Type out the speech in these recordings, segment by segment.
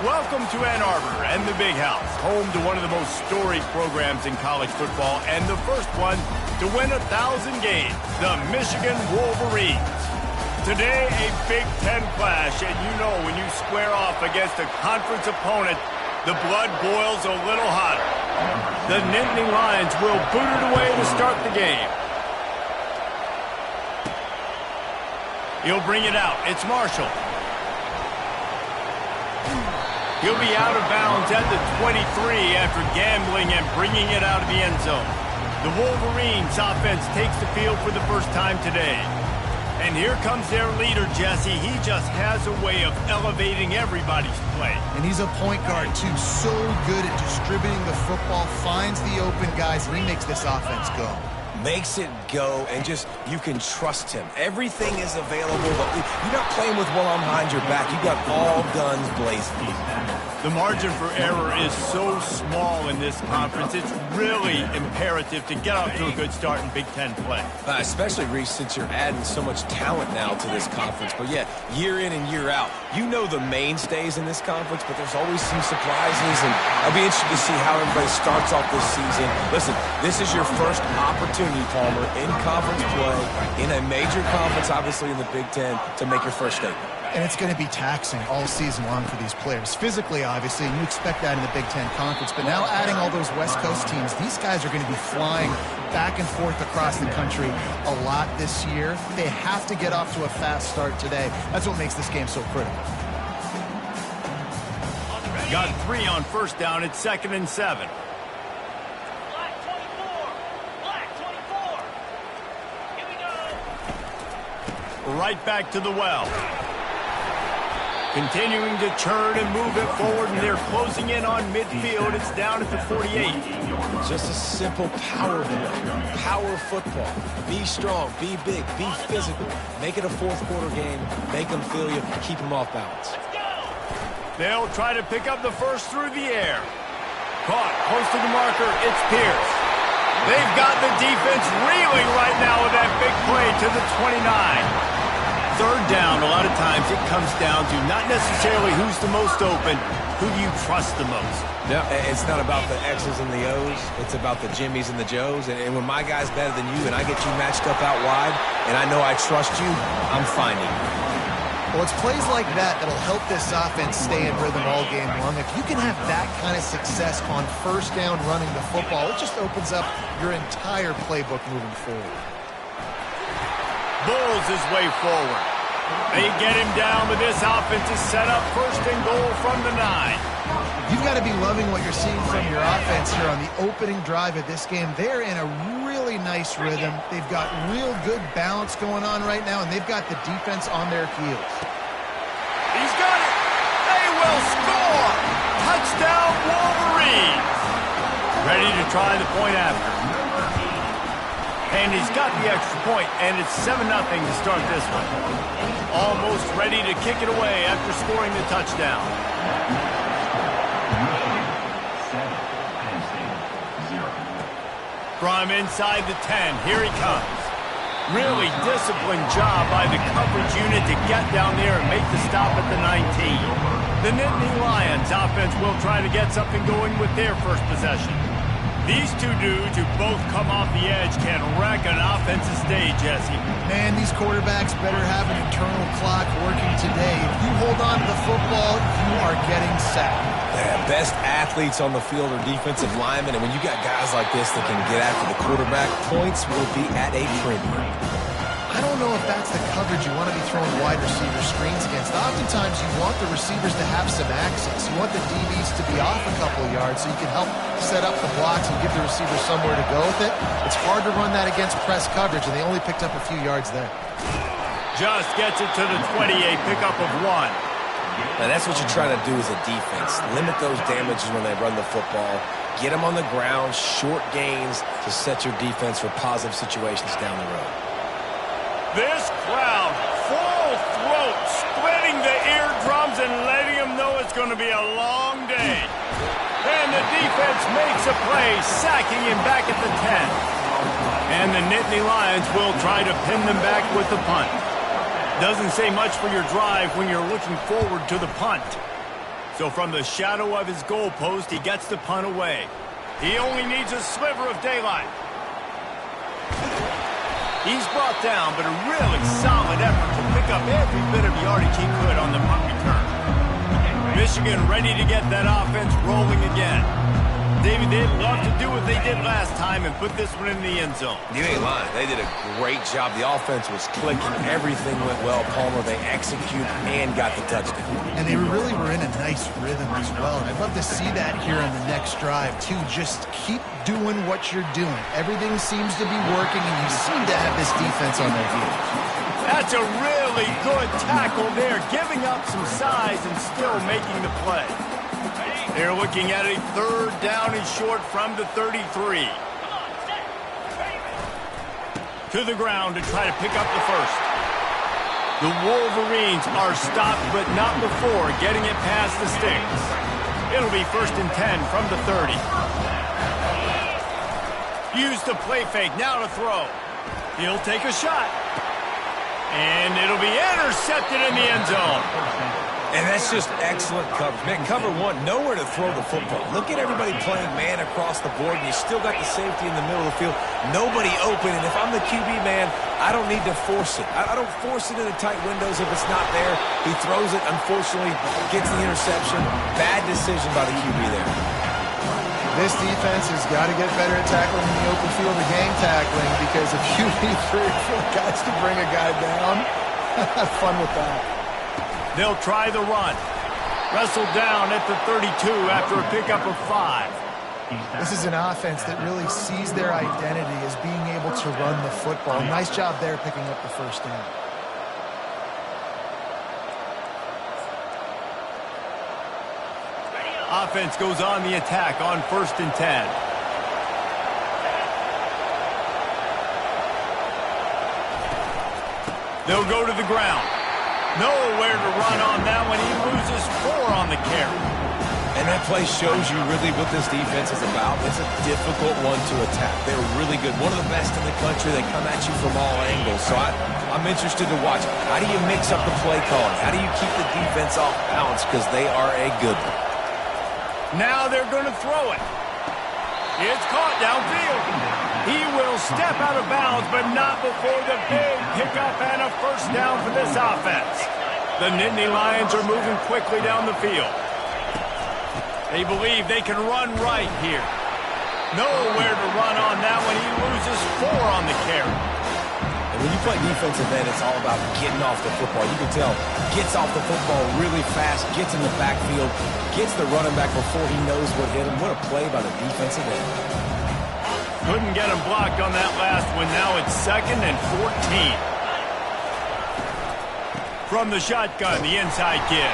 Welcome to Ann Arbor and the Big House, home to one of the most storied programs in college football and the first one to win 1,000 games, the Michigan Wolverines. Today, a Big Ten clash, and you know when you square off against a conference opponent, the blood boils a little hotter. The Nittany Lions will boot it away to start the game. He'll bring it out. It's Marshall. He'll be out of bounds at the 23 after gambling and bringing it out of the end zone. The Wolverines offense takes the field for the first time today. And here comes their leader, Jesse. He just has a way of elevating everybody's play. And he's a point guard, too. So good at distributing the football, finds the open guys, and he makes this offense go. Makes it go, and just, you can trust him. Everything is available, but you're not playing with one arm behind your back. You got all guns blazing. The margin for error is so small in this conference. It's really imperative to get off to a good start in Big Ten play. Especially, Reese, since you're adding so much talent now to this conference. But yeah, year in and year out, you know the mainstays in this conference, but there's always some surprises, and I'll be interested to see how everybody starts off this season. Listen, this is your first opportunity, Palmer, in conference play, in a major conference, obviously in the Big Ten, to make your first statement. And it's going to be taxing all season long for these players. Physically, obviously, and you expect that in the Big Ten Conference. But now adding all those West Coast teams, these guys are going to be flying back and forth across the country a lot this year. They have to get off to a fast start today. That's what makes this game so critical. Got 3 on first down. It's 2nd and 7. Black 24. Black 24. Here we go. Right back to the well. Continuing to churn and move it forward, and they're closing in on midfield. It's down at the 48. Just a simple power play. Power football. Be strong, be big, be physical. Make it a fourth-quarter game. Make them feel you. Keep them off balance. They'll try to pick up the first through the air. Caught close to the marker. It's Pierce. They've got the defense reeling right now with that big play to the 29. Third down, a lot of times it comes down to not necessarily who's the most open, who do you trust the most? No, it's not about the X's and the O's. It's about the Jimmys and the Joes. And when my guy's better than you and I get you matched up out wide and I know I trust you, I'm finding you. Well, it's plays like that that'll help this offense stay in rhythm all game long. If you can have that kind of success on first down running the football, it just opens up your entire playbook moving forward. Bulls his way forward. They get him down, but this offense is set up 1st and goal from the 9. You've got to be loving what you're seeing from your offense here on the opening drive of this game. They're in a really nice rhythm. They've got real good balance going on right now, and they've got the defense on their heels. He's got it. They will score. Touchdown, Wolverines. Ready to try the point after. And he's got the extra point, and it's 7-0 to start this one. Almost ready to kick it away after scoring the touchdown. From inside the 10, here he comes. Really disciplined job by the coverage unit to get down there and make the stop at the 19. The Nittany Lions offense will try to get something going with their first possession. These two dudes who both come off the edge can wreck an offensive day, Jesse. Man, these quarterbacks better have an internal clock working today. If you hold on to the football, you are getting sacked. Yeah, best athletes on the field are defensive linemen, and when you got guys like this that can get after the quarterback, points will be at a premium. I don't know if that's the coverage you want to be throwing wide receiver screens against. Oftentimes, you want the receivers to have some access. You want the DBs to be off a couple of yards so you can help set up the blocks and give the receiver somewhere to go with it. It's hard to run that against press coverage, and they only picked up a few yards there. Just gets it to the 28, pickup of 1. Now, that's what you're trying to do as a defense. Limit those damages when they run the football. Get them on the ground, short gains to set your defense for positive situations down the road. This crowd, full throat, splitting the eardrums and letting them know it's going to be a long day. And the defense makes a play, sacking him back at the 10. And the Nittany Lions will try to pin them back with the punt. Doesn't say much for your drive when you're looking forward to the punt. So from the shadow of his goalpost, he gets the punt away. He only needs a sliver of daylight. He's brought down, but a really solid effort to pick up every bit of yardage he could on the punt return. Michigan ready to get that offense rolling again. David, they'd love to do what they did last time and put this one in the end zone. You ain't lying. They did a great job. The offense was clicking. Everything went well. Palmer, they executed and got the touchdown. And they really were in a nice rhythm as well. And I'd love to see that here on the next drive, too. Just keep doing what you're doing. Everything seems to be working, and you seem to have this defense on their heels. That's a really good tackle there, giving up some size and still making the play. They're looking at a third down and short from the 33. To the ground to try to pick up the first. The Wolverines are stopped, but not before getting it past the sticks. It'll be 1st and 10 from the 30. Use the play fake, now to throw. He'll take a shot. And it'll be intercepted in the end zone. And that's just excellent coverage. Man, cover one, nowhere to throw the football. Look at everybody playing man across the board, and you still got the safety in the middle of the field. Nobody open, and if I'm the QB, man, I don't need to force it. I don't force it into tight windows if it's not there. He throws it, unfortunately, gets the interception. Bad decision by the QB there. This defense has got to get better at tackling in the open field or gang tackling, because if you need 3 or 4 guys to bring a guy down, have fun with that. They'll try the run. Wrestled down at the 32 after a pickup of 5. This is an offense that really sees their identity as being able to run the football. Nice job there picking up the first down. Offense goes on the attack on 1st and 10. They'll go to the ground. Nowhere to run on that one. He loses 4 on the carry. And that play shows you really what this defense is about. It's a difficult one to attack. They're really good. One of the best in the country. They come at you from all angles. So I'm interested to watch. How do you mix up the play calling? How do you keep the defense off balance? Because they are a good one. Now they're going to throw it. It's caught downfield. He will step out of bounds, but not before the big pickup and a first down for this offense. The Nittany Lions are moving quickly down the field. They believe they can run right here. Nowhere to run on that one. He loses 4 on the carry. And when you play defensive end, it's all about getting off the football. You can tell, gets off the football really fast, gets in the backfield, gets the running back before he knows what hit him. What a play by the defensive end. Couldn't get him blocked on that last one. Now it's 2nd and 14. From the shotgun, the inside give.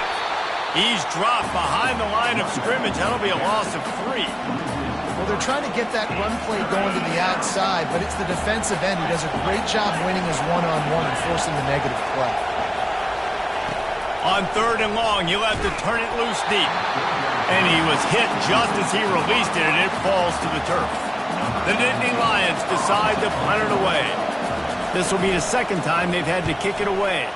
He's dropped behind the line of scrimmage. That'll be a loss of 3. Well, they're trying to get that run play going to the outside, but it's the defensive end who does a great job winning his one-on-one and forcing the negative play. On 3rd and long, he'll have to turn it loose deep. And he was hit just as he released it, and it falls to the turf. The Nittany Lions decide to punt it away. This will be the 2nd time they've had to kick it away.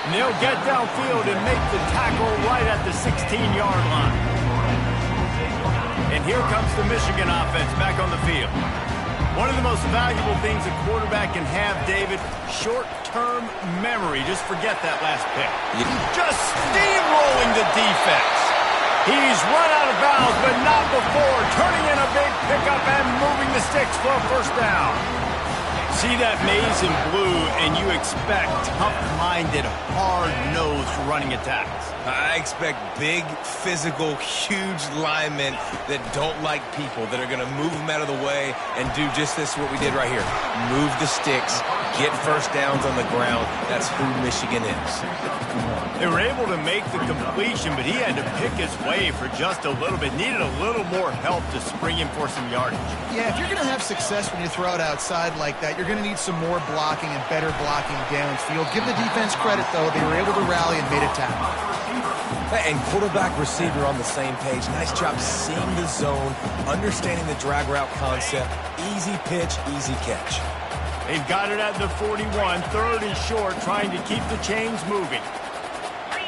And they'll get downfield and make the tackle right at the 16-yard line. And here comes the Michigan offense back on the field. One of the most valuable things a quarterback can have, David, short-term memory. Just forget that last pick. Just steamrolling the defense. He's run out of bounds, but not before turning in a big pickup and moving the sticks for a first down. See that maize in blue, and you expect tough-minded, hard-nosed running attacks. I expect big, physical, huge linemen that don't like people, that are going to move them out of the way and do just this, what we did right here. Move the sticks, get first downs on the ground. That's who Michigan is. They were able to make the completion, but he had to pick his way for just a little bit. Needed a little more help to spring him for some yardage. Yeah, if you're going to have success when you throw it outside like that, you're going to need some more blocking and better blocking downfield. Give the defense credit, though. They were able to rally and made a tackle. And quarterback, receiver on the same page. Nice job seeing the zone, understanding the drag route concept. Easy pitch, easy catch. They've got it at the 41, third and short, trying to keep the chains moving.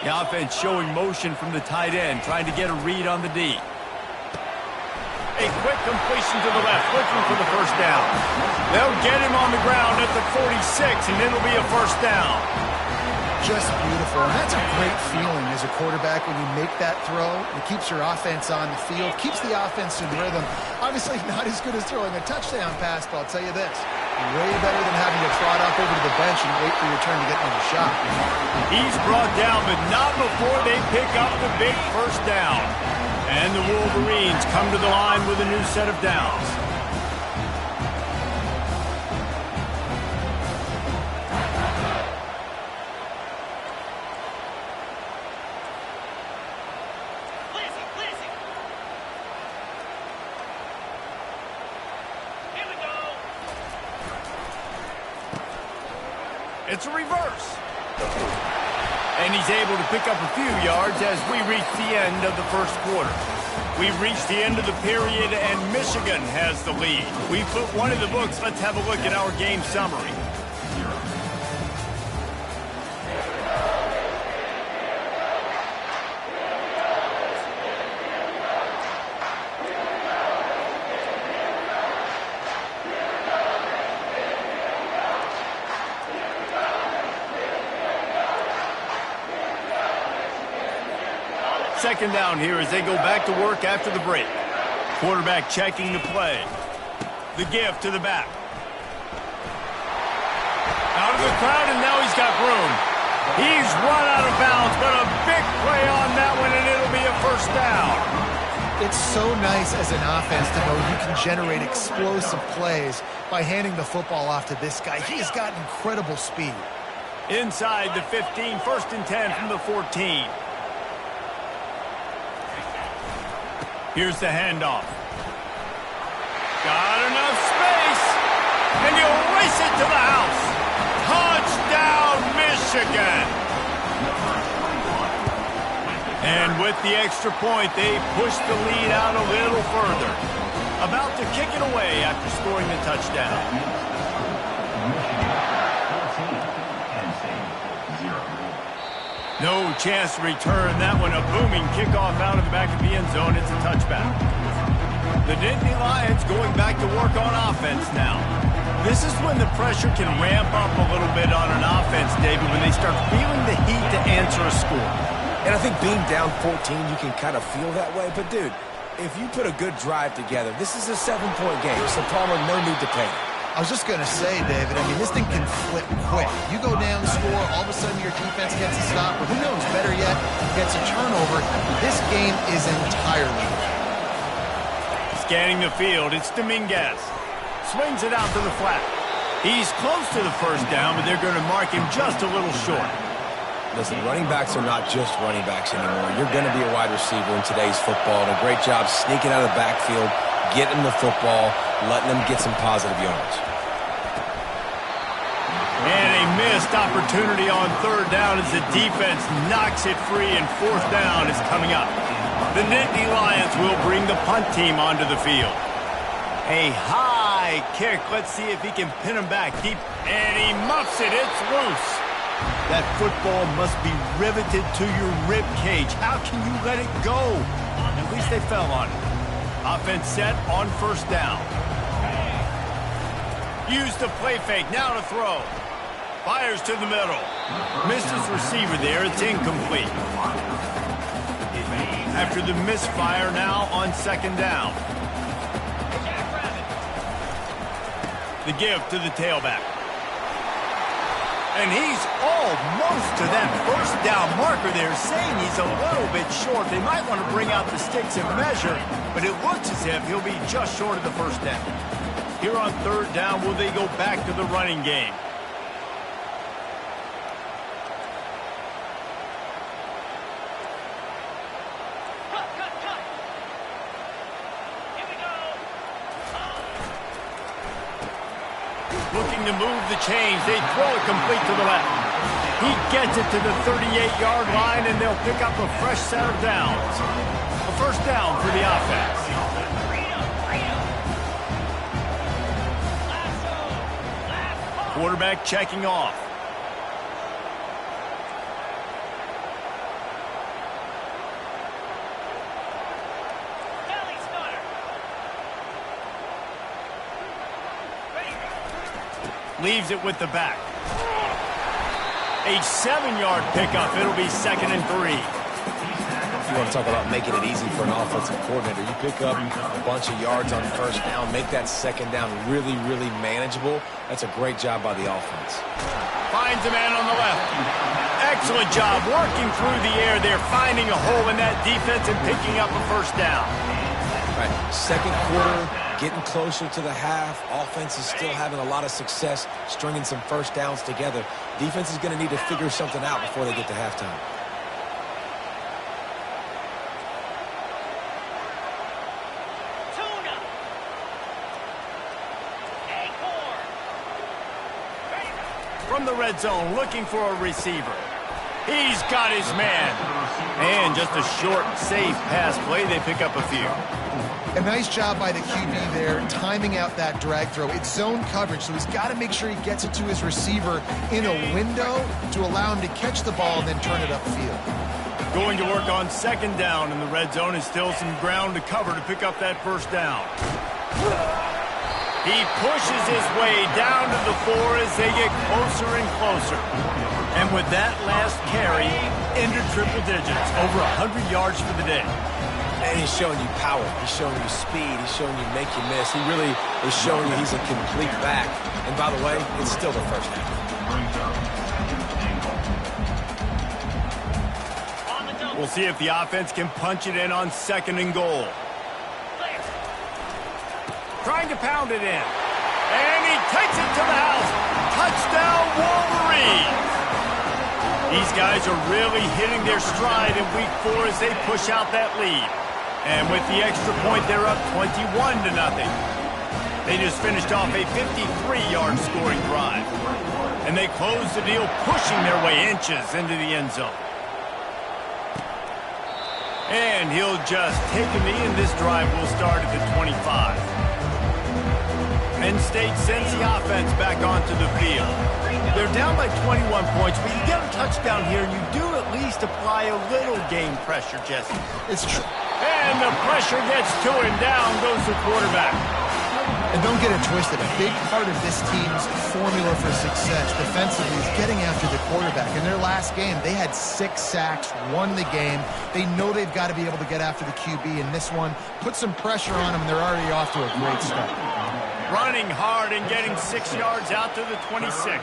The offense showing motion from the tight end, trying to get a read on the D. A quick completion to the left, looking for the first down. They'll get him on the ground at the 46, and it'll be a first down. Just beautiful, and that's a great feeling as a quarterback when you make that throw. It keeps your offense on the field, keeps the offense in rhythm. Obviously not as good as throwing a touchdown pass, but I'll tell you this, way better than having to trot up over to the bench and wait for your turn to get another shot. He's brought down, but not before they pick up the big first down. And the Wolverines come to the line with a new set of downs. It's a reverse. And he's able to pick up a few yards as we reach the end of the first quarter. We've reached the end of the period, and Michigan has the lead. We put one in the books. Let's have a look at our game summary. Second down here as they go back to work after the break. Quarterback checking the play. The give to the back. Out of the crowd, and now he's got room. He's run out of bounds, but a big play on that one, and it'll be a first down. It's so nice as an offense to know you can generate explosive plays by handing the football off to this guy. He has got incredible speed. Inside the 15, first and 10 from the 14. Here's the handoff. Got enough space, and he'll race it to the house. Touchdown, Michigan! And with the extra point, they push the lead out a little further. About to kick it away after scoring the touchdown. No chance to return that one. A booming kickoff out of the back of the end zone. It's a touchback. The Nittany Lions going back to work on offense now. This is when the pressure can ramp up a little bit on an offense, David, when they start feeling the heat to answer a score. And I think being down 14, you can kind of feel that way. But, dude, if you put a good drive together, this is a 7-point game. So, Palmer, no need to panic. I was just going to say, David, I mean, this thing can flip quick. You go down, score, all of a sudden your defense gets a stop, or who knows, better yet, gets a turnover. This game is entirely. Scanning the field, it's Dominguez. Swings it out to the flat. He's close to the first down, but they're going to mark him just a little short. Listen, running backs are not just running backs anymore. You're going to be a wide receiver in today's football, and a great job sneaking out of the backfield, getting the football, letting them get some positive yards. And a missed opportunity on third down as the defense knocks it free, and fourth down is coming up. The Nittany Lions will bring the punt team onto the field. A high kick. Let's see if he can pin him back deep. And he muffs it. It's loose. That football must be riveted to your rib cage. How can you let it go? At least they fell on it. Offense set on first down. Use the play fake. Now to throw. Fires to the middle. Misses receiver there. It's incomplete. After the misfire, now on second down. The give to the tailback. And he's almost to that first down marker there, saying he's a little bit short. They might want to bring out the sticks and measure, but it looks as if he'll be just short of the first down. Here on third down, will they go back to the running game? Looking to move the chains. They throw it complete to the left. He gets it to the 38-yard line, and they'll pick up a fresh set of downs. A first down for the offense. quarterback checking off. Leaves it with the back. A 7-yard pickup. It'll be 2nd and 3. You want to talk about making it easy for an offensive coordinator. You pick up a bunch of yards on 1st down, make that 2nd down really, really manageable. That's a great job by the offense. Finds a man on the left. Excellent job working through the air there, finding a hole in that defense and picking up a 1st down. All right, 2nd quarter, getting closer to the half. Offense is still having a lot of success stringing some 1st downs together. Defense is going to need to figure something out before they get to halftime. From the red zone, looking for a receiver. He's got his man. And just a short, safe pass play. They pick up a few. A nice job by the QB there, timing out that drag throw. It's zone coverage, so he's got to make sure he gets it to his receiver in a window to allow him to catch the ball and then turn it upfield. Going to work on 2nd down in the red zone, and still some ground to cover to pick up that 1st down. He pushes his way down to the 4 as they get closer and closer. And with that last carry, into triple digits, over 100 yards for the day. And he's showing you power. He's showing you speed. He's showing you make you miss. He really is showing you he's a complete back. And by the way, it's still the 1st down. We'll see if the offense can punch it in on 2nd and goal. Trying to pound it in. And he takes it to the house. Touchdown, Wolverines! These guys are really hitting their stride in week 4 as they push out that lead. And with the extra point, they're up 21-0. They just finished off a 53-yard scoring drive. And they close the deal, pushing their way inches into the end zone. And he'll just take a knee, and this drive will start at the 25. Penn State sends the offense back onto the field. They're down by 21 points, but you get a touchdown here, and you do at least apply a little game pressure, Jesse. It's true. And the pressure gets to him. Down goes the quarterback. And don't get it twisted. A big part of this team's formula for success defensively is getting after the quarterback. In their last game, they had 6 sacks, won the game. They know they've got to be able to get after the QB, and this one put some pressure on them. They're already off to a great start. Running hard and getting 6 yards out to the 26.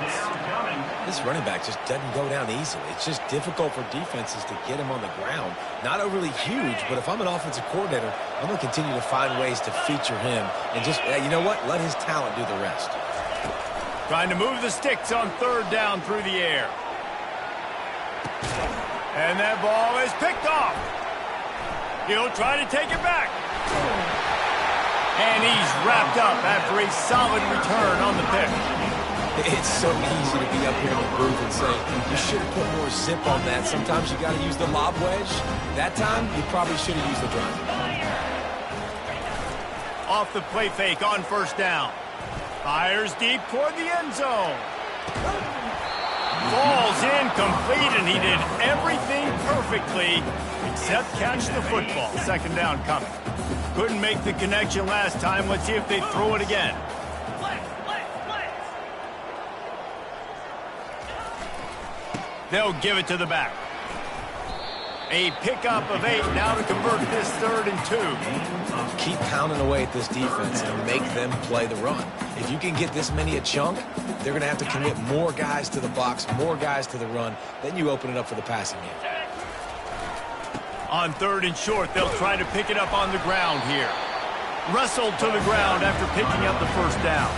This running back just doesn't go down easily. It's just difficult for defenses to get him on the ground. Not overly huge, but if I'm an offensive coordinator, I'm going to continue to find ways to feature him and just, you know what, let his talent do the rest. Trying to move the sticks on 3rd down through the air. And that ball is picked off. He'll try to take it back. And he's wrapped up after a solid return on the pick. It's so easy to be up here in the booth and say, you should have put more zip on that. Sometimes you got to use the lob wedge. That time, you probably should have used the drive. Off the play fake on 1st down. Fires deep toward the end zone. Falls incomplete, and he did everything perfectly except catch the football. 2nd down coming. Couldn't make the connection last time. Let's see if they throw it again. They'll give it to the back. A pickup of 8 now to convert this 3rd and 2. Keep pounding away at this defense and make them play the run. If you can get this many a chunk, they're going to have to commit more guys to the box, more guys to the run. Then you open it up for the passing game. On 3rd and short, they'll try to pick it up on the ground here. Wrestled to the ground after picking up the 1st down.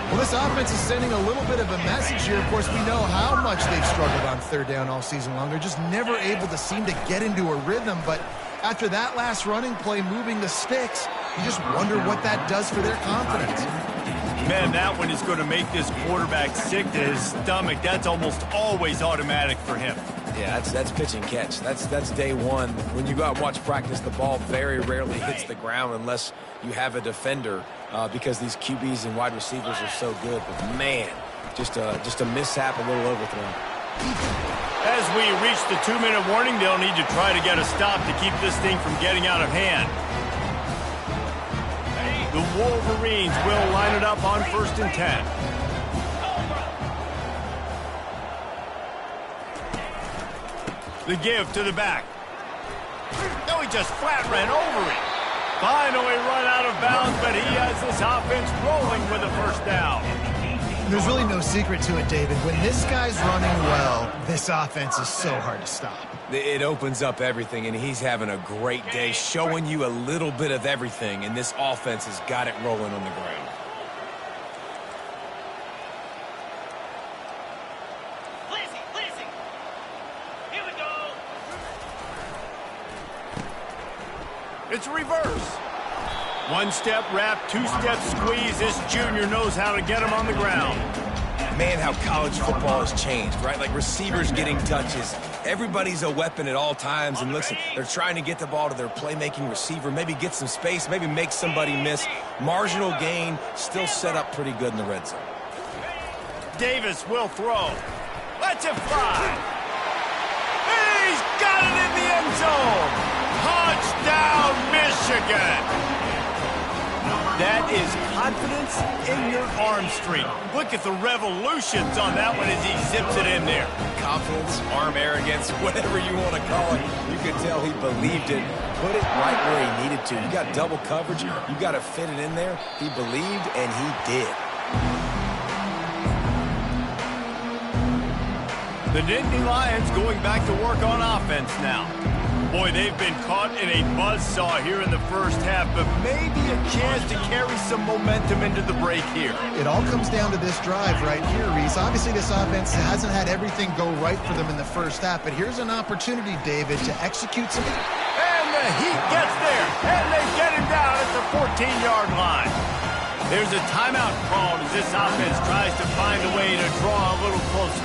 Well, this offense is sending a little bit of a message here. Of course, we know how much they've struggled on 3rd down all season long. They're just never able to seem to get into a rhythm. But after that last running play, moving the sticks, you just wonder what that does for their confidence. Man, that one is going to make this quarterback sick to his stomach. That's almost always automatic for him. Yeah, that's pitch and catch. That's day one. When you go out and watch practice, the ball very rarely hits the ground unless you have a defender because these QBs and wide receivers are so good. But, man, Just a mishap, a little overthrown. As we reach the 2-minute warning, they'll need to try to get a stop to keep this thing from getting out of hand. The Wolverines will line it up on 1st and 10. The give to the back. No, he just flat ran over it. Finally run out of bounds, but he has this offense rolling with a 1st down. There's really no secret to it, David. When this guy's running well, this offense is so hard to stop. It opens up everything, and he's having a great day, showing you a little bit of everything, and this offense has got it rolling on the ground. Lizzie. Here we go. It's reverse. 1-step wrap, 2-step squeeze. This junior knows how to get him on the ground. Man, how college football has changed, right? Like receivers getting touches. Everybody's a weapon at all times. And listen, they're trying to get the ball to their playmaking receiver, maybe get some space, maybe make somebody miss. Marginal gain, still set up pretty good in the red zone. Davis will throw. Let's it fly. He's got it in the end zone. Touchdown, Michigan. That is confidence in your arm strength. Look at the revolutions on that one as he zips it in there. Confidence, arm arrogance, whatever you want to call it. You could tell he believed it. Put it right where he needed to. You got double coverage. You got to fit it in there. He believed, and he did. The Nittany Lions going back to work on offense now. Boy, they've been caught in a buzzsaw here in the 1st half, but maybe a chance to carry some momentum into the break here. It all comes down to this drive right here, Reese. Obviously, this offense hasn't had everything go right for them in the 1st half, but here's an opportunity, David, to execute some... And the Heat gets there, and they get him down at the 14-yard line. There's a timeout called as this offense tries to find a way to draw a little closer.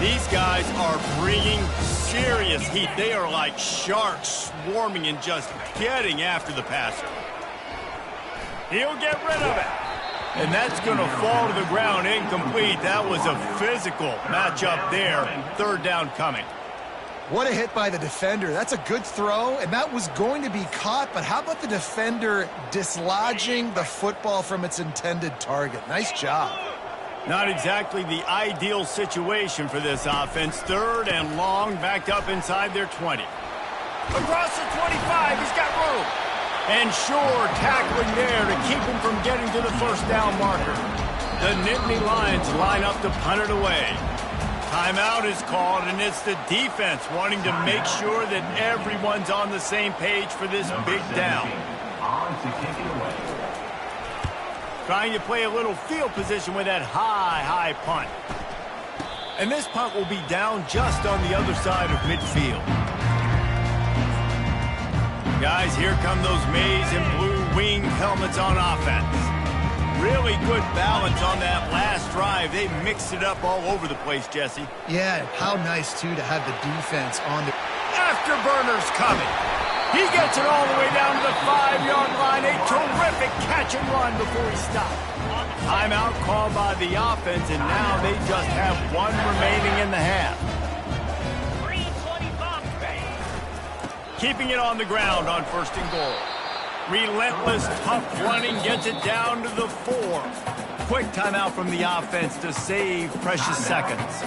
These guys are bringing serious heat. They are like sharks swarming and just getting after the passer. He'll get rid of it. And that's going to fall to the ground incomplete. That was a physical matchup there. 3rd down coming. What a hit by the defender. That's a good throw, and that was going to be caught, but how about the defender dislodging the football from its intended target? Nice job. Not exactly the ideal situation for this offense. 3rd and long, backed up inside their 20. Across the 25, he's got room. And Shore tackling there to keep him from getting to the 1st down marker. The Nittany Lions line up to punt it away. Timeout is called, and it's the defense wanting to make sure that everyone's on the same page for this big down. Trying to play a little field position with that high punt. And this punt will be down just on the other side of midfield. Guys, here come those maize and blue winged helmets on offense. Really good balance on that last drive. They mixed it up all over the place, Jesse. Yeah, how nice, too, to have the defense on the... Afterburners coming. He gets it all the way down to the 5-yard line. A terrific catch and run before he stopped. Timeout called by the offense, and now they just have 1 remaining in the half. 3:25. Keeping it on the ground on 1st and goal. Relentless, tough running gets it down to the 4. Quick timeout from the offense to save precious seconds.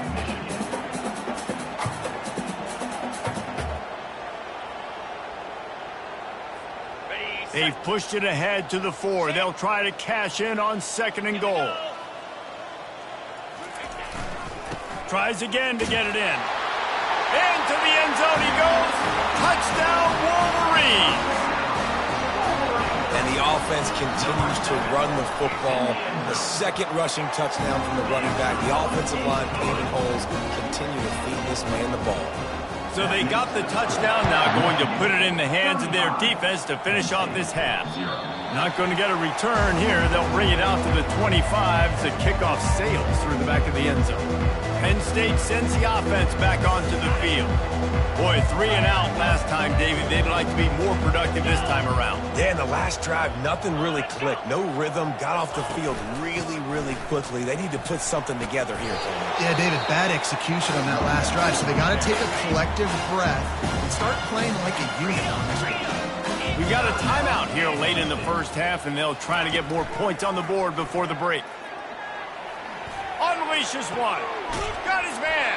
They've pushed it ahead to the 4. They'll try to cash in on 2nd and goal. Tries again to get it in. Into the end zone he goes. Touchdown, Wolverines. And the offense continues to run the football. The 2nd rushing touchdown from the running back. The offensive line paving holes. Continue to feed this man the ball. So they got the touchdown, now going to put it in the hands of their defense to finish off this half. Not going to get a return here. They'll bring it out to the 25 as the kickoff sails through the back of the end zone. Penn State sends the offense back onto the field. Boy, 3 and out last time, David. They'd like to be more productive this time around. Yeah, in the last drive, nothing really clicked. No rhythm, got off the field really, really quickly. They need to put something together here for them. Yeah, David, bad execution on that last drive, so they got to take a collective breath and start playing like a unit on this one. We've got a timeout here late in the first half, and they'll try to get more points on the board before the break. Unleashes one. Got his man.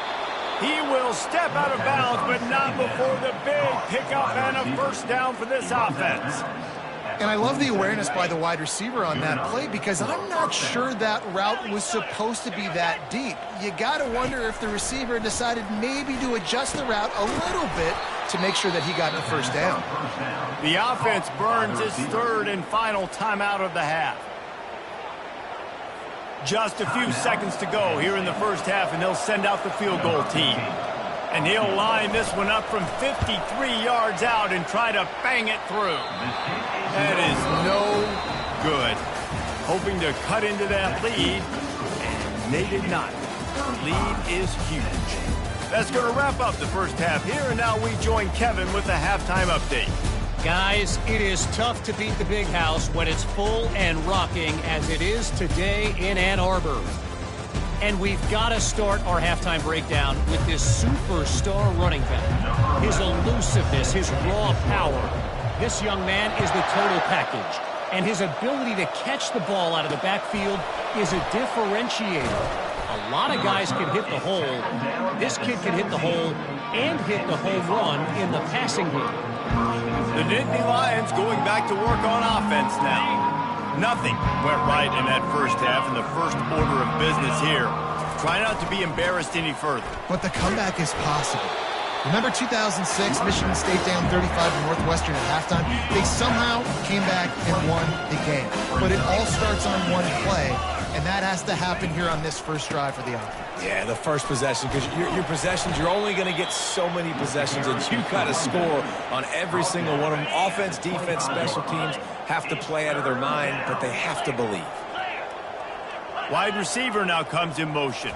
He will step out of bounds, but not before the big pickup and a first down for this offense. And I love the awareness by the wide receiver on that play because I'm not sure that route was supposed to be that deep. You got to wonder if the receiver decided maybe to adjust the route a little bit to make sure that he got the first down. The offense burns its third and final timeout of the half. Just a few seconds to go here in the first half, and they'll send out the field goal team. And he'll line this one up from 53 yards out and try to bang it through. That is no good. Hoping to cut into that lead, and they did not. Lead is huge. That's going to wrap up the first half here, and now we join Kevin with the halftime update. Guys, it is tough to beat the Big House when it's full and rocking as it is today in Ann Arbor. And we've got to start our halftime breakdown with this superstar running back. His elusiveness, his raw power. This young man is the total package. And his ability to catch the ball out of the backfield is a differentiator. A lot of guys can hit the hole. This kid can hit the hole and hit the home run in the passing game. The Nittany Lions going back to work on offense now. Nothing went right in that first half in the first order of business here. Try not to be embarrassed any further. But the comeback is possible. Remember 2006, Michigan State down 35 to Northwestern at halftime? They somehow came back and won the game. But it all starts on one play, and that has to happen here on this first drive for the offense. Yeah, the first possession, because your possessions, you're only going to get so many possessions, and you've got to score on every single one of them. Offense, defense, special teams have to play out of their mind, but they have to believe. Wide receiver now comes in motion.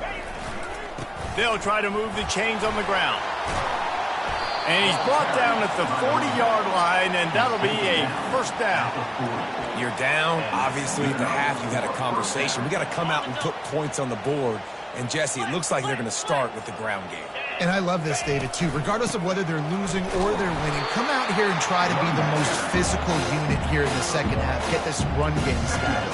They'll try to move the chains on the ground. And he's brought down at the 40-yard line, and that'll be a first down. You're down. Obviously, at the half, you had a conversation. We got to come out and put points on the board. And, Jesse, it looks like they're going to start with the ground game. And I love this, David, too. Regardless of whether they're losing or they're winning, come out here and try to be the most physical unit here in the second half. Get this run game started.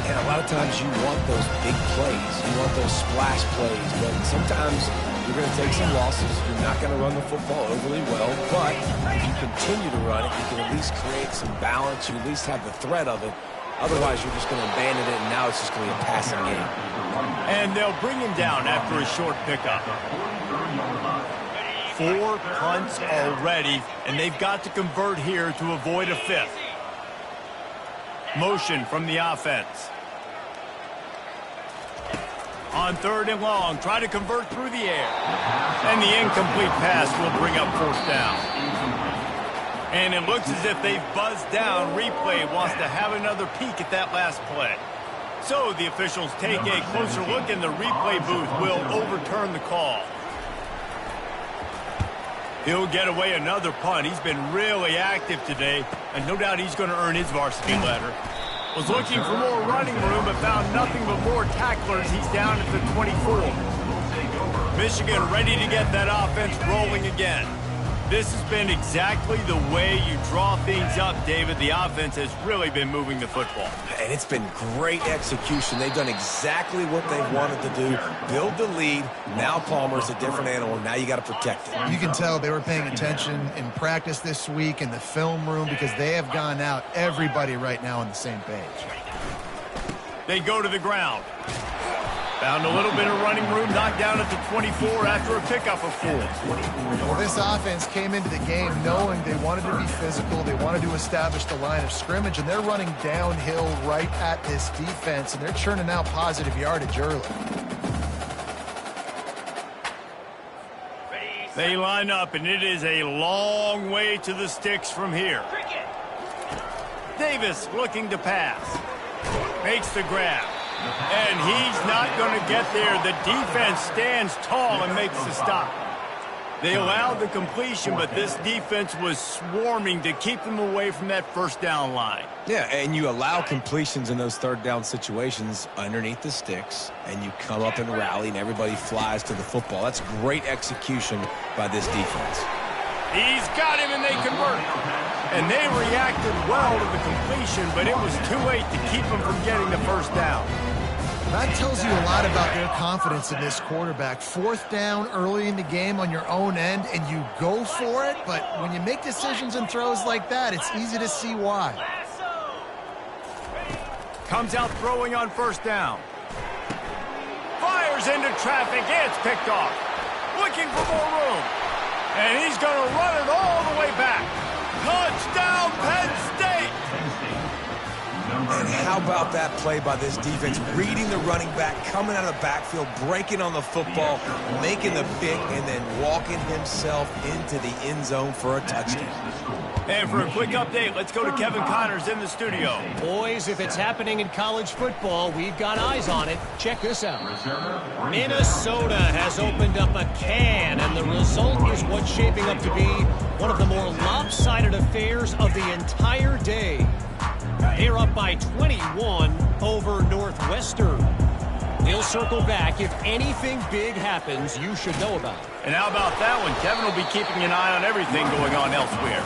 And a lot of times you want those big plays. You want those splash plays. But sometimes you're going to take some losses. You're not going to run the football overly well. But if you continue to run it, you can at least create some balance. You at least have the threat of it. Otherwise, you're just going to abandon it, and now it's just going to be a passing game. And they'll bring him down after a short pickup. 4 punts already, and they've got to convert here to avoid a fifth. Motion from the offense. On third and long, try to convert through the air. And the incomplete pass will bring up fourth down. And it looks as if they've buzzed down. Replay wants to have another peek at that last play. So the officials take a closer look, and the replay booth will overturn the call. He'll get away another punt. He's been really active today, and no doubt he's going to earn his varsity letter. Was looking for more running room, but found nothing but more tacklers. He's down at the 24. Michigan ready to get that offense rolling again. This has been exactly the way you draw things up, David. The offense has really been moving the football. And it's been great execution. They've done exactly what they wanted to do. Build the lead. Now Palmer's a different animal. Now you got to protect it. You can tell they were paying attention in practice this week in the film room because they have gone out, everybody right now on the same page. They go to the ground. Found a little bit of running room, knocked down at the 24 after a pickup of 4. Well, this offense came into the game knowing they wanted to be physical, they wanted to establish the line of scrimmage, and they're running downhill right at this defense, and they're churning out positive yardage early. They line up, and it is a long way to the sticks from here. Davis looking to pass. Makes the grab. And he's not going to get there. The defense stands tall and makes the stop. They allowed the completion, but this defense was swarming to keep them away from that first down line. Yeah, and you allow completions in those third down situations underneath the sticks, and you come up and rally, and everybody flies to the football. That's great execution by this defense. He's got him, and they convert. And they reacted well to the completion, but it was too late to keep them from getting the first down. That tells you a lot about their confidence in this quarterback. Fourth down early in the game on your own end, and you go for it, but when you make decisions and throws like that, it's easy to see why. Comes out throwing on first down. Fires into traffic. It's picked off. Looking for more room. And he's going to run it all the way back. Touchdown, Penn State! And how about that play by this defense? Reading the running back, coming out of the backfield, breaking on the football, making the pick, and then walking himself into the end zone for a touchdown. And for a quick update, let's go to Kevin Connors in the studio. Boys, if it's happening in college football, we've got eyes on it. Check this out. Minnesota has opened up a can, and the result is what's shaping up to be one of the more lopsided affairs of the entire day. They're up by 21 over Northwestern. They'll circle back. If anything big happens, you should know about it. And how about that one? Kevin will be keeping an eye on everything going on elsewhere.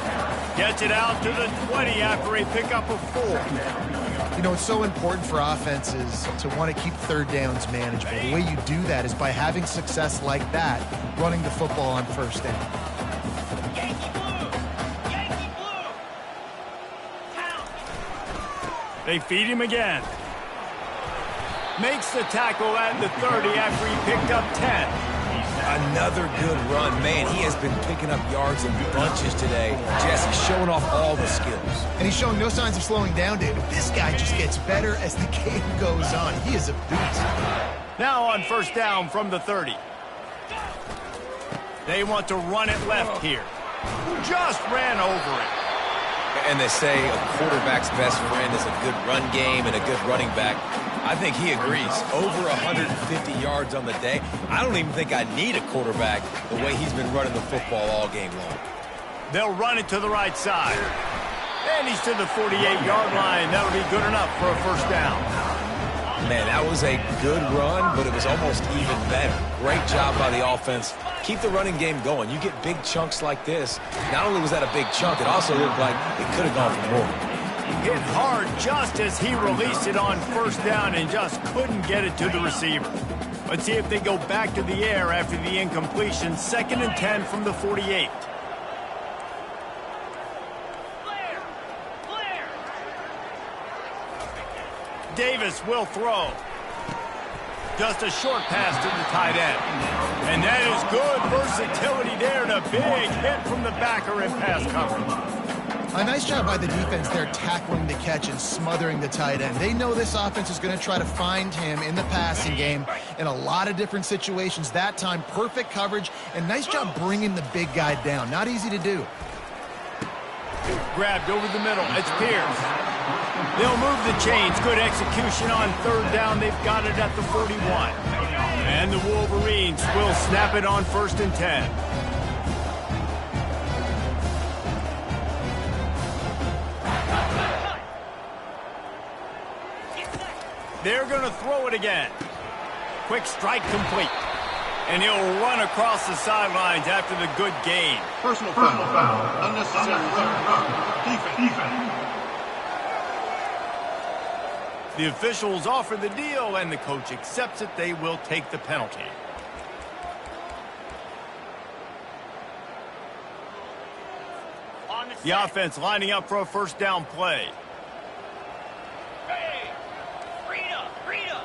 Gets it out to the 20 after a pickup of 4. You know, it's so important for offenses to want to keep third downs manageable. The way you do that is by having success like that, running the football on first down. Yankee Blue! Yankee Blue! Count! They feed him again. Makes the tackle at the 30 after he picked up 10. Another good run. Man, he has been picking up yards in bunches today. Jesse showing off all the skills. And he's showing no signs of slowing down, David. This guy just gets better as the game goes on. He is a beast. Now on first down from the 30. They want to run it left here. Just ran over it. And they say a quarterback's best friend is a good run game and a good running back. I think he agrees. Over 150 yards on the day. I don't even think I need a quarterback the way he's been running the football all game long. They'll run it to the right side. And he's to the 48-yard line. That'll be good enough for a first down. Man, that was a good run, but it was almost even better. Great job by the offense. Keep the running game going. You get big chunks like this. Not only was that a big chunk, it also looked like it could have gone for more. Hit hard just as he released it on first down and just couldn't get it to the receiver. Let's see if they go back to the air after the incompletion. 2nd and 10 from the 48. Blair! Blair! Davis will throw. Just a short pass to the tight end. And that is good versatility there and a big hit from the backer in pass coverage. A nice job by the defense there tackling the catch and smothering the tight end. They know this offense is going to try to find him in the passing game in a lot of different situations. That time, perfect coverage and nice job bringing the big guy down. Not easy to do. Grabbed over the middle. It's Pierce. They'll move the chains. Good execution on third down. They've got it at the 41. And the Wolverines will snap it on 1st and 10. They're going to throw it again. Quick strike complete. And he'll run across the sidelines after the good gain. Personal foul. Unnecessary run. Defense. The officials offer the deal, and the coach accepts it. They will take the penalty. On the The offense lining up for a first down play. Hey! Rita! Rita!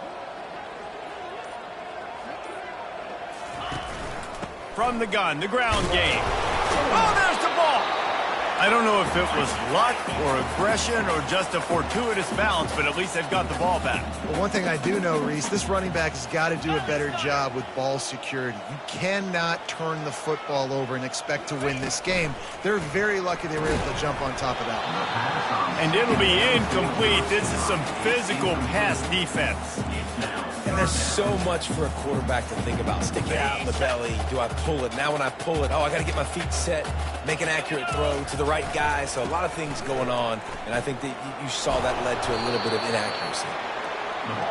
From the gun, the ground game. Oh, there's the ball. I don't know if it was luck or aggression or just a fortuitous bounce, but at least they've got the ball back. Well, one thing I do know, Reese, this running back has got to do a better job with ball security. You cannot turn the football over and expect to win this game. They're very lucky they were able to jump on top of that. And it'll be incomplete. This is some physical pass defense. And there's so much for a quarterback to think about. Sticking out in the belly. Do I pull it? Now when I pull it, I got to get my feet set, make an accurate throw to the right guy. So a lot of things going on. And I think that you saw that led to a little bit of inaccuracy.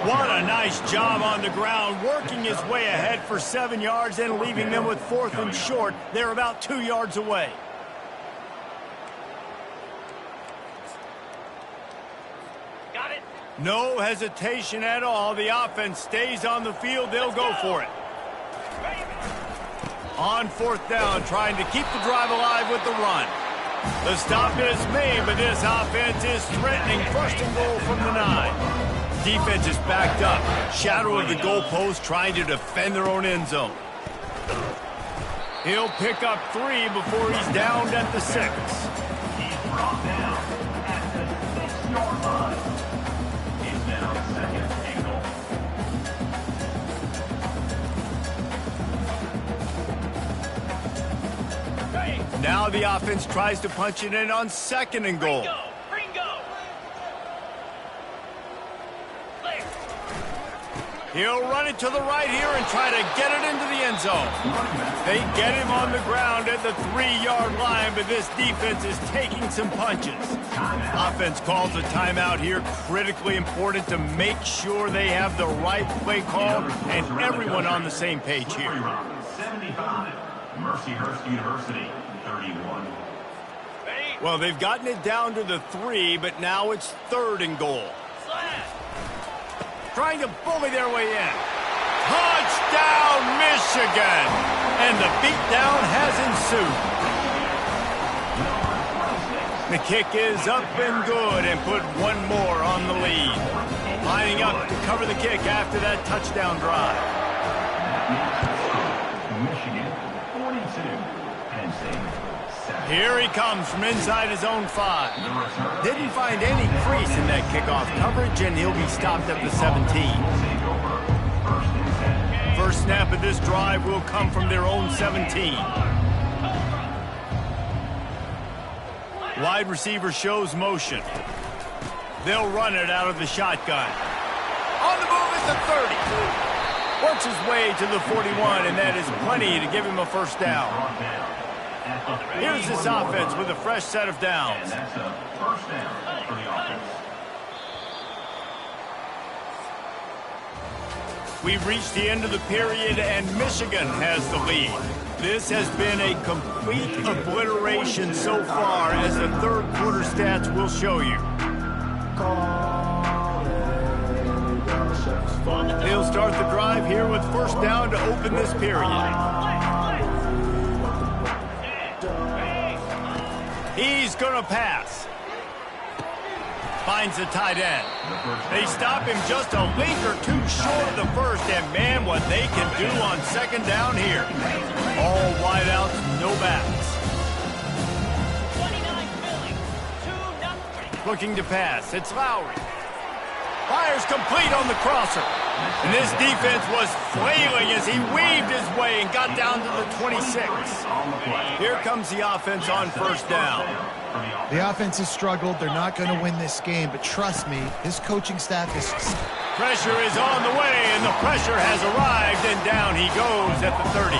What a nice job on the ground, working his way ahead for 7 yards and leaving them with 4th and short. They're about 2 yards away. Got it. No hesitation at all. The offense stays on the field. They'll go for it. On 4th down, trying to keep the drive alive with the run. The stop is made, but this offense is threatening 1st and goal from the 9. Defense is backed up. Shadow of the goalpost, trying to defend their own end zone. He'll pick up 3 before he's downed at the 6. He's brought down at the 6-yard line. He's now 2nd and goal. Now the offense tries to punch it in on 2nd and goal. Ringo. Clear. He'll run it to the right here and try to get it into the end zone. They get him on the ground at the 3-yard line, but this defense is taking some punches. Offense calls a timeout here, critically important to make sure they have the right play call and everyone on the same page here. 75, Mercyhurst University, 31. Ready? Well, they've gotten it down to the 3, but now it's 3rd and goal. Slash. Trying to bully their way in. Touchdown, Michigan! And the beatdown has ensued. The kick is up and good and put one more on the lead. Lining up to cover the kick after that touchdown drive. Michigan, 42. Penn State, 7. Here he comes from inside his own 5. Didn't find any crease in that kickoff coverage, and he'll be stopped at the 17. First snap of this drive will come from their own 17. Wide receiver shows motion. They'll run it out of the shotgun. On the move at the 30. Works his way to the 41, and that is plenty to give him a first down. Here's this offense with a fresh set of downs. And that's a first down for the offense. We've reached the end of the period, and Michigan has the lead. This has been a complete obliteration so far, as the third quarter stats will show you. They'll start the drive here with first down to open this period. He's going to pass. Finds the tight end. They stop him just a link or two short of the first, and man, what they can do on second down here. All wideouts, no backs. 29 Philly, 2-0. Looking to pass. It's Lowry. Fires complete on the crosser. And this defense was flailing as he weaved his way and got down to the 26. Here comes the offense on first down. The offense has struggled. They're not going to win this game, but trust me, his coaching staff is... Pressure is on the way, and the pressure has arrived, and down he goes at the 30.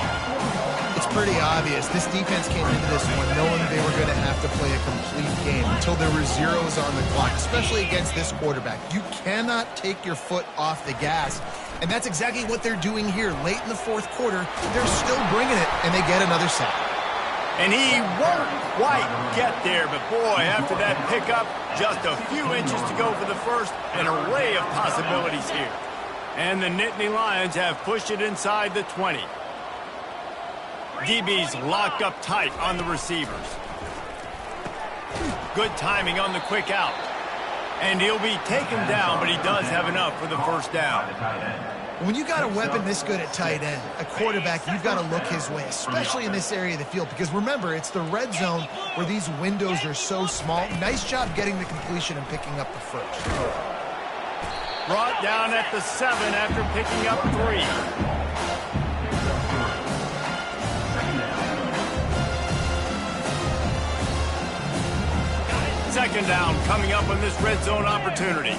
It's pretty obvious. This defense came into this one knowing they were going to have to play a complete game until there were zeros on the clock, especially against this quarterback. You cannot take your foot off the gas, and that's exactly what they're doing here. Late in the fourth quarter, they're still bringing it, and they get another sack. And he won't quite get there, but boy, after that pickup, just a few inches to go for the first, an array of possibilities here. And the Nittany Lions have pushed it inside the 20. DB's locked up tight on the receivers. Good timing on the quick out. And he'll be taken down, but he does have enough for the first down. When you got a weapon this good at tight end, a quarterback, you've got to look his way, especially in this area of the field. Because remember, it's the red zone where these windows are so small. Nice job getting the completion and picking up the first. Brought down at the 7 after picking up 3. Second down coming up on this red zone opportunity.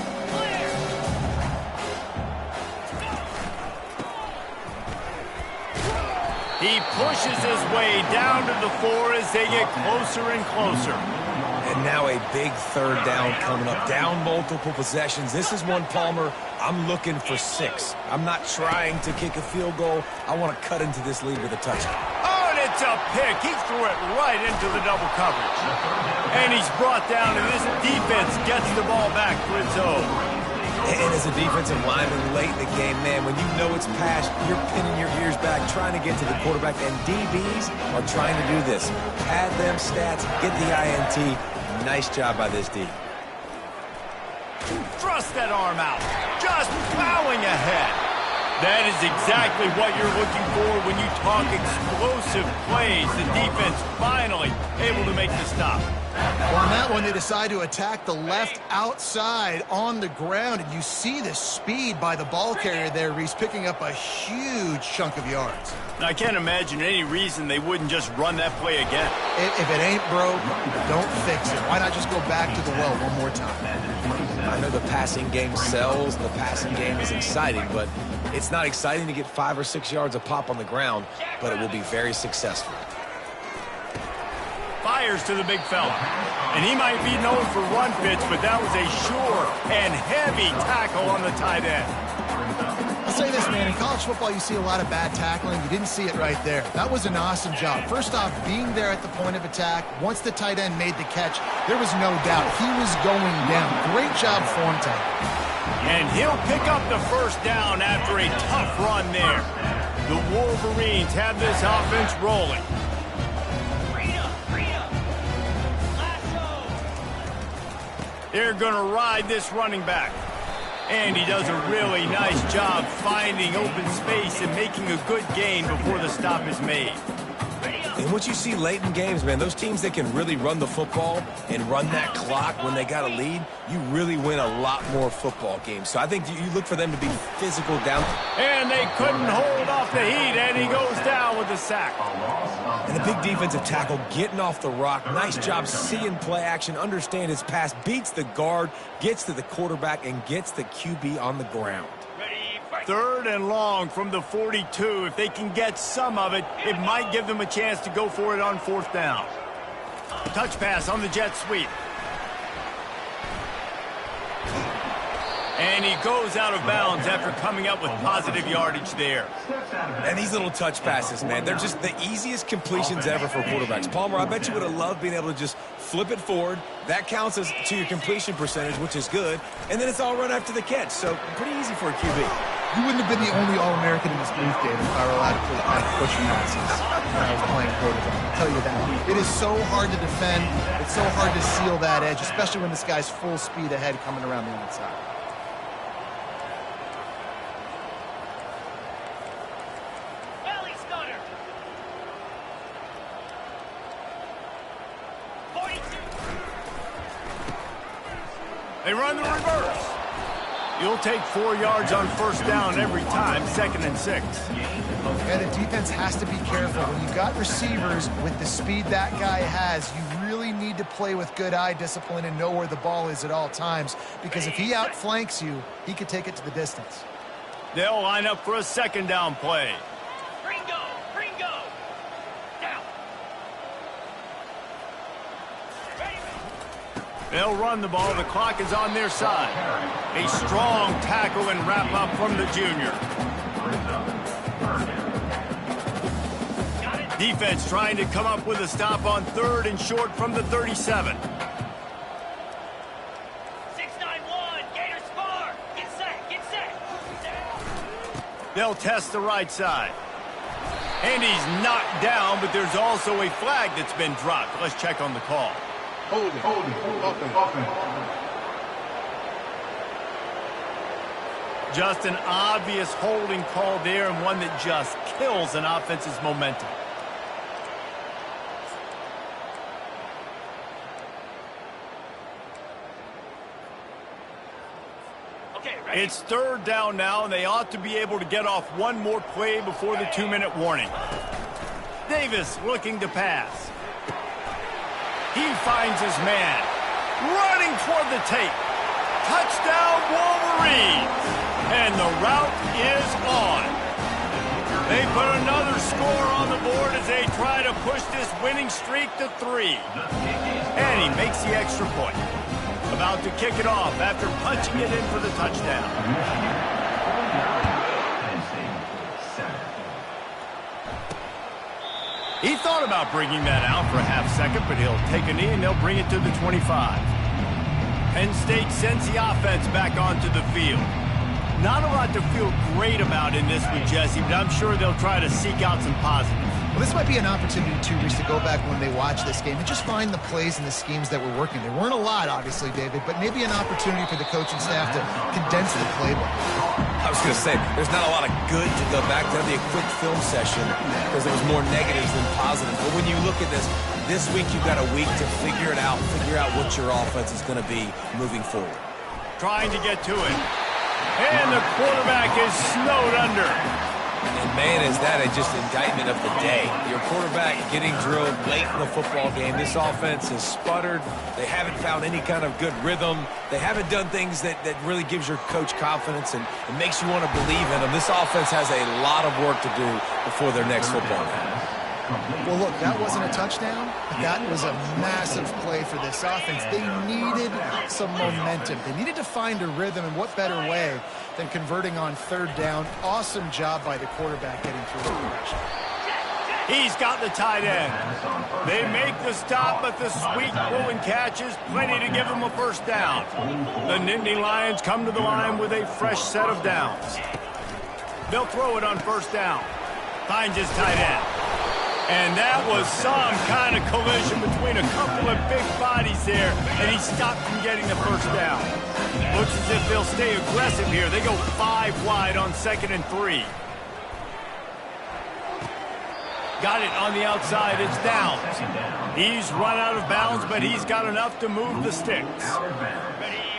He pushes his way down to the 4 as they get closer and closer. And now a big third down coming up. Down multiple possessions. This is one, Palmer, I'm looking for 6. I'm not trying to kick a field goal. I want to cut into this lead with a touchdown. Oh, and it's a pick. He threw it right into the double coverage. And he's brought down, and this defense gets the ball back for its own. And as a defensive lineman late in the game, man, when you know it's past, you're pinning your ears back, trying to get to the quarterback, and DBs are trying to do this. Pad them stats, get the INT. Nice job by this D. Thrust that arm out, just plowing ahead. That is exactly what you're looking for when you talk explosive plays. The defense finally able to make the stop. Well, on that one, they decide to attack the left outside on the ground, and you see the speed by the ball carrier there, Reese, picking up a huge chunk of yards. Now, I can't imagine any reason they wouldn't just run that play again. If it ain't broke, don't fix it. Why not just go back to the well one more time? I know the passing game sells, the passing game is exciting, but it's not exciting to get 5 or 6 yards a pop on the ground, but it will be very successful. Fires to the big fella. And he might be known for run fits, but that was a sure and heavy tackle on the tight end. I'll say this, man. In college football, you see a lot of bad tackling. You didn't see it right there. That was an awesome job. First off, being there at the point of attack. Once the tight end made the catch, there was no doubt he was going down. Great job form tackle. And he'll pick up the first down after a tough run there. The Wolverines have this offense rolling. They're going to ride this running back. And he does a really nice job finding open space and making a good gain before the stop is made. And what you see late in games, man, those teams that can really run the football and run that clock when they got a lead, you really win a lot more football games. So I think you look for them to be physical down. And they couldn't hold off the heat, and he goes down with a sack. And a big defensive tackle getting off the rock. Nice job seeing play action, understand his pass, beats the guard, gets to the quarterback, and gets the QB on the ground. Third and long from the 42. If they can get some of it, it might give them a chance to go for it on fourth down. Touch pass on the jet sweep. And he goes out of bounds after coming up with positive yardage there. And these little touch passes, man, they're just the easiest completions ever for quarterbacks. Palmer, I bet you would have loved being able to just flip it forward. That counts as to your completion percentage, which is good. And then it's all run after the catch. So pretty easy for a QB. You wouldn't have been the only All-American in this booth, David, if I were allowed to play kind of push passes when I was playing quarterback. I'll tell you that. It is so hard to defend. It's so hard to seal that edge, especially when this guy's full speed ahead coming around the outside. Valley Stunner. 42. They run the reverse. You'll take 4 yards on first down every time, 2nd and 6. And the defense has to be careful. When you've got receivers with the speed that guy has, you really need to play with good eye discipline and know where the ball is at all times. Because if he outflanks you, he could take it to the distance. They'll line up for a 2nd down play. Ringo. Down. They'll run the ball. The clock is on their side. A strong tackle and wrap up from the junior. Defense trying to come up with a stop on 3rd and short from the 37. 6-9-1. Gator spar. Get set. They'll test the right side. And he's knocked down, but there's also a flag that's been dropped. Let's check on the call. Holding. Just an obvious holding call there, and one that just kills an offense's momentum. Okay, ready? It's third down now, and they ought to be able to get off one more play before the 2-minute warning. Davis looking to pass. He finds his man. Running toward the tape. Touchdown, Wolverines! And the route is on. They put another score on the board as they try to push this winning streak to 3. And he makes the extra point. About to kick it off after punching it in for the touchdown. He thought about bringing that out for a half second, but he'll take a knee and they'll bring it to the 25. Penn State sends the offense back onto the field. Not a lot to feel great about in this one, Jesse, but I'm sure they'll try to seek out some positives. Well, this might be an opportunity, too, Reese, to go back when they watch this game and just find the plays and the schemes that were working. There weren't a lot, obviously, David, but maybe an opportunity for the coaching staff to condense the playbook. I was going to say, there's not a lot of good to go back to. That'd be a quick film session because there was more negatives than positives. But when you look at this week you've got a week to figure it out, figure out what your offense is going to be moving forward. Trying to get to it. And the quarterback is snowed under. And, man, is that just indictment of the day. Your quarterback getting drilled late in the football game. This offense has sputtered. They haven't found any kind of good rhythm. They haven't done things that really gives your coach confidence and makes you want to believe in them. This offense has a lot of work to do before their next football game. Well, look, that wasn't a touchdown. That was a massive play for this offense. They needed some momentum. They needed to find a rhythm, and what better way than converting on third down. Awesome job by the quarterback getting through the progression. He's got the tight end. They make the stop, but the sweet throw and catch is plenty to give them a first down. The Nittany Lions come to the line with a fresh set of downs. They'll throw it on first down. Finds his tight end. And that was some kind of collision between a couple of big bodies there, and he stopped from getting the first down. Looks as if they'll stay aggressive here. They go 5 wide on 2nd and 3. Got it on the outside. It's down. He's run out of bounds, but he's got enough to move the sticks.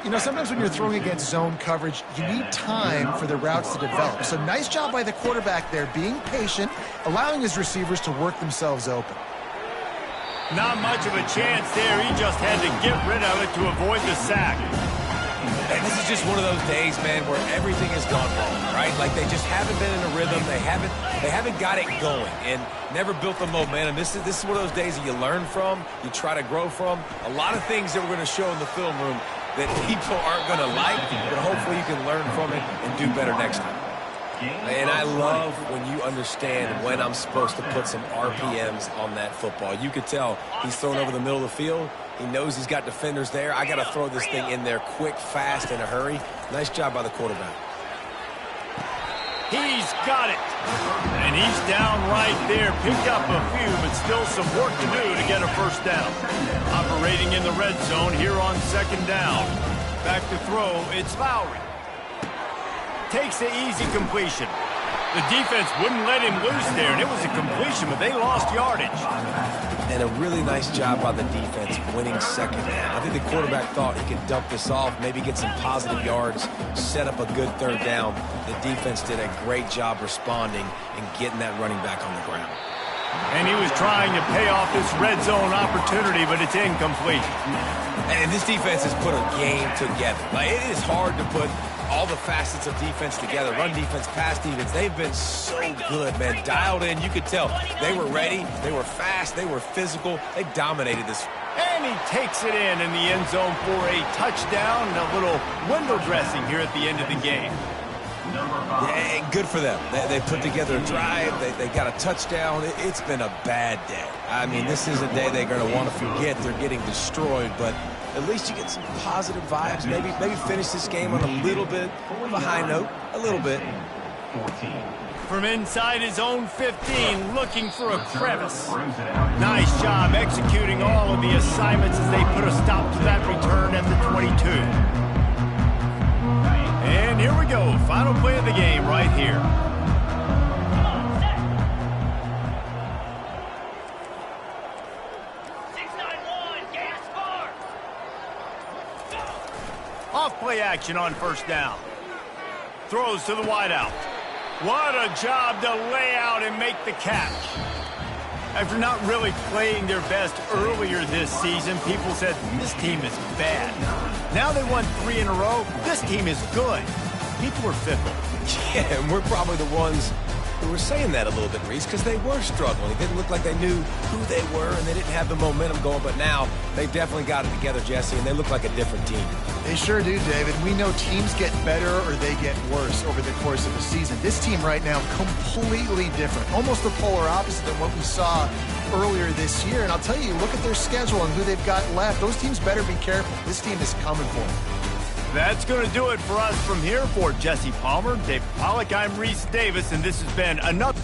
You know, sometimes when you're throwing against zone coverage, you need time for the routes to develop. So nice job by the quarterback there, being patient, allowing his receivers to work themselves open. Not much of a chance there. He just had to get rid of it to avoid the sack. And this is just one of those days, man, where everything has gone wrong, right? Like they just haven't been in a rhythm. They haven't got it going and never built the momentum. This is one of those days that you learn from, you try to grow from. A lot of things that we're going to show in the film room that people aren't going to like, but hopefully you can learn from it and do better next time. And I love when you understand when I'm supposed to put some RPMs on that football. You could tell he's thrown over the middle of the field. He knows he's got defenders there. I got to throw this thing in there quick, fast, in a hurry. Nice job by the quarterback. He's got it. And he's down right there. Picked up a few, but still some work to do to get a first down. Operating in the red zone here on 2nd down. Back to throw, it's Lowry. Takes the easy completion. The defense wouldn't let him loose there, and it was a completion, but they lost yardage. And a really nice job by the defense winning 2nd down. I think the quarterback thought he could dump this off, maybe get some positive yards, set up a good 3rd down. The defense did a great job responding and getting that running back on the ground. And he was trying to pay off this red zone opportunity, but it's incomplete. And this defense has put a game together. Like, it is hard to put all the facets of defense together. Run defense, pass defense. They've been so good, man. Dialed in. You could tell they were ready. They were fast. They were physical. They dominated this. And he takes it in the end zone for a touchdown and a little window dressing here at the end of the game. Yeah, good for them. They put together a drive. They got a touchdown. It's been a bad day. I mean, this is a day they're going to want to forget. They're getting destroyed, but at least you get some positive vibes. Maybe finish this game on a little bit of a high note. A little bit. From inside his own 15, looking for a crevice. Nice job executing all of the assignments as they put a stop to that return at the 22. And here we go. Final here. Come on, set. 6-9-1, Gator Spar. Go. Off play action on first down. Throws to the wideout. What a job to lay out and make the catch. After not really playing their best earlier this season, people said this team is bad. Now they won 3 in a row. This team is good. People are fickle. Yeah, and we're probably the ones who were saying that a little bit, Reese, because they were struggling. It didn't look like they knew who they were, and they didn't have the momentum going. But now they've definitely got it together, Jesse, and they look like a different team. They sure do, David. We know teams get better or they get worse over the course of a season. This team right now, completely different. Almost the polar opposite than what we saw earlier this year. And I'll tell you, look at their schedule and who they've got left. Those teams better be careful. This team is coming for them. That's going to do it for us from here. For Jesse Palmer, David Pollack, I'm Reese Davis, and this has been another